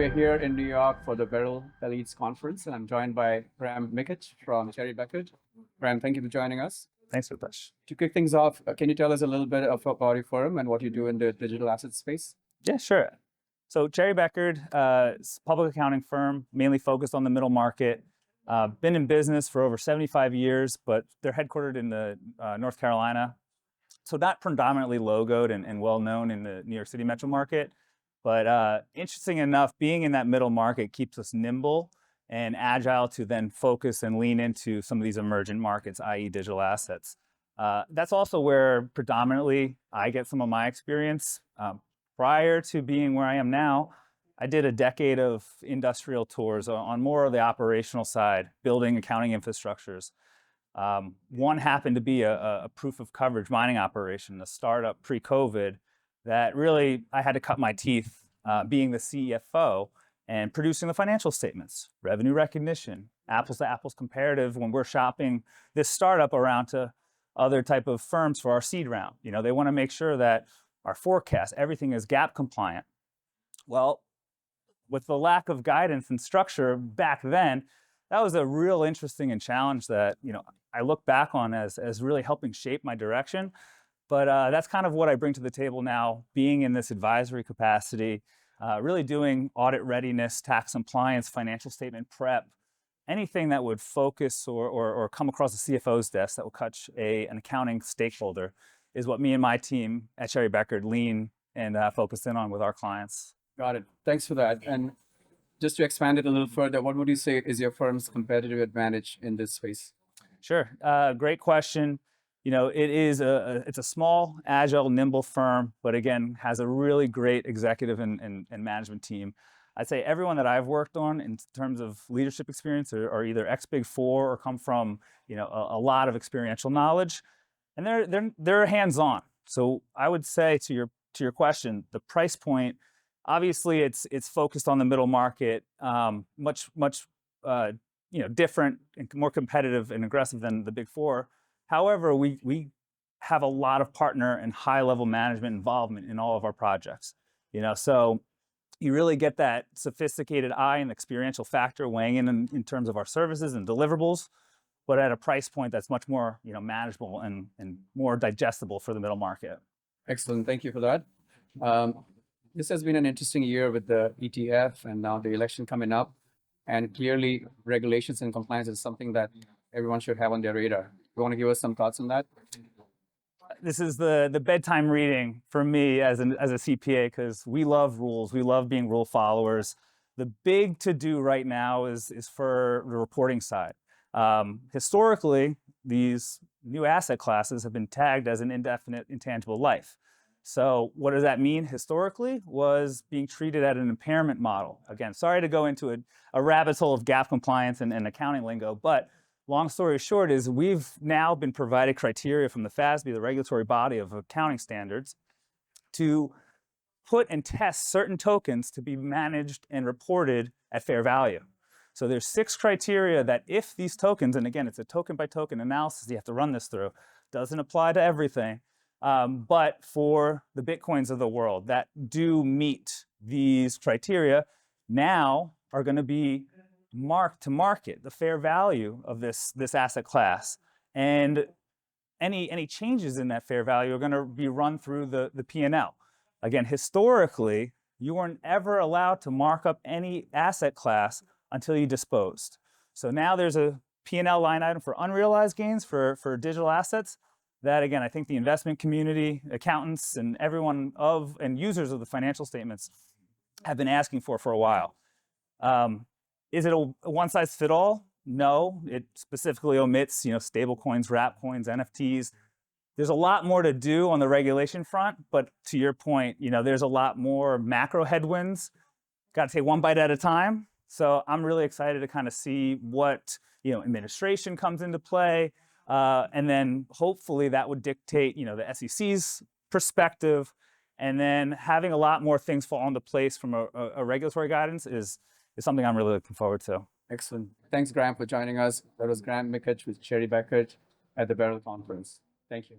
we're here in New York for the Beryl Elites Conference, and I'm joined by Michitsch from Bekaert. Graham, thank you for joining us. Thanks, Rupesh. To kick things off, can you tell us a little bit about your firm and what you do in the digital asset space? Yeah, sure. So Bekaert is a public accounting firm, mainly focused on the middle market. Been in business for over 75 years, but they're headquartered in the North Carolina. So not predominantly logoed and well-known in the New York City metro market. But interesting enough, being in that middle market keeps us nimble and agile to then focus and lean into some of these emergent markets, i.e. digital assets. That's also where predominantly I get some of my experience. Prior to being where I am now, I did a decade of industrial tours on more of the operational side, building accounting infrastructures. One happened to be a proof of coverage mining operation, a startup pre-COVID, that really I had to cut my teeth being the CFO and producing the financial statements, revenue recognition, apples to apples comparative when we're shopping this startup around to other type of firms for our seed round. You know, they want to make sure that our forecast, everything is GAAP compliant. Well, with the lack of guidance and structure back then, that was a real interesting and challenge that, you know, I look back on as really helping shape my direction. But that's kind of what I bring to the table now, being in this advisory capacity, really doing audit readiness, tax compliance, financial statement prep, anything that would focus or come across the CFO's desk that will touch an accounting stakeholder is what me and my team at Bekaert lean and focus in on with our clients. Got it. Thanks for that. And just to expand it a little further, what would you say is your firm's competitive advantage in this space? Sure. Great question. You know, it's a small, agile, nimble firm, but again, has a really great executive and management team. I'd say everyone that I've worked on in terms of leadership experience are either ex-Big Four or come from, you know, a lot of experiential knowledge, and they're hands-on. So I would say to your question, the price point, obviously it's focused on the middle market, much different and more competitive and aggressive than the Big Four. However, we have a lot of partner and high-level management involvement in all of our projects. You know, so you really get that sophisticated eye and experiential factor weighing in terms of our services and deliverables, but at a price point that's much more, you know, manageable and more digestible for the middle market. Excellent. Thank you for that. This has been an interesting year with the ETF and now the election coming up. And clearly, regulations and compliance is something that everyone should have on their radar. You want to give us some thoughts on that? This is the bedtime reading for me as a CPA, because we love rules. We love being rule followers. The big to-do right now is for the reporting side. Historically, these new asset classes have been tagged as an indefinite intangible life. So what does that mean historically? Was being treated at an impairment model. Again, sorry to go into a rabbit hole of GAAP compliance and accounting lingo, but long story short is we've now been provided criteria from the FASB, the regulatory body of accounting standards, to put and test certain tokens to be managed and reported at fair value. So there's 6 criteria that if these tokens, and again, it's a token by token analysis you have to run this through, doesn't apply to everything, but for the Bitcoins of the world that do meet these criteria now are going to be marked to market, the fair value of this asset class. And any changes in that fair value are going to be run through the P&L. Again, historically, you weren't ever allowed to mark up any asset class until you disposed. So now there's a P&L line item for unrealized gains for digital assets that, again, I think the investment community, accountants, and everyone and users of the financial statements have been asking for a while. Is it a one-size-fits-all? No, it specifically omits, you know, stable coins, wrap coins, NFTs. There's a lot more to do on the regulation front, but to your point, you know, there's a lot more macro headwinds. Got to take one bite at a time. So I'm really excited to kind of see what, you know, administration comes into play, and then hopefully that would dictate, you know, the SEC's perspective, and then having a lot more things fall into place from a regulatory guidance is something I'm really looking forward to. Excellent. Thanks, Graham, for joining us. That was Graham Michitsch with Bekaert at the Beryl Conference. Thank you.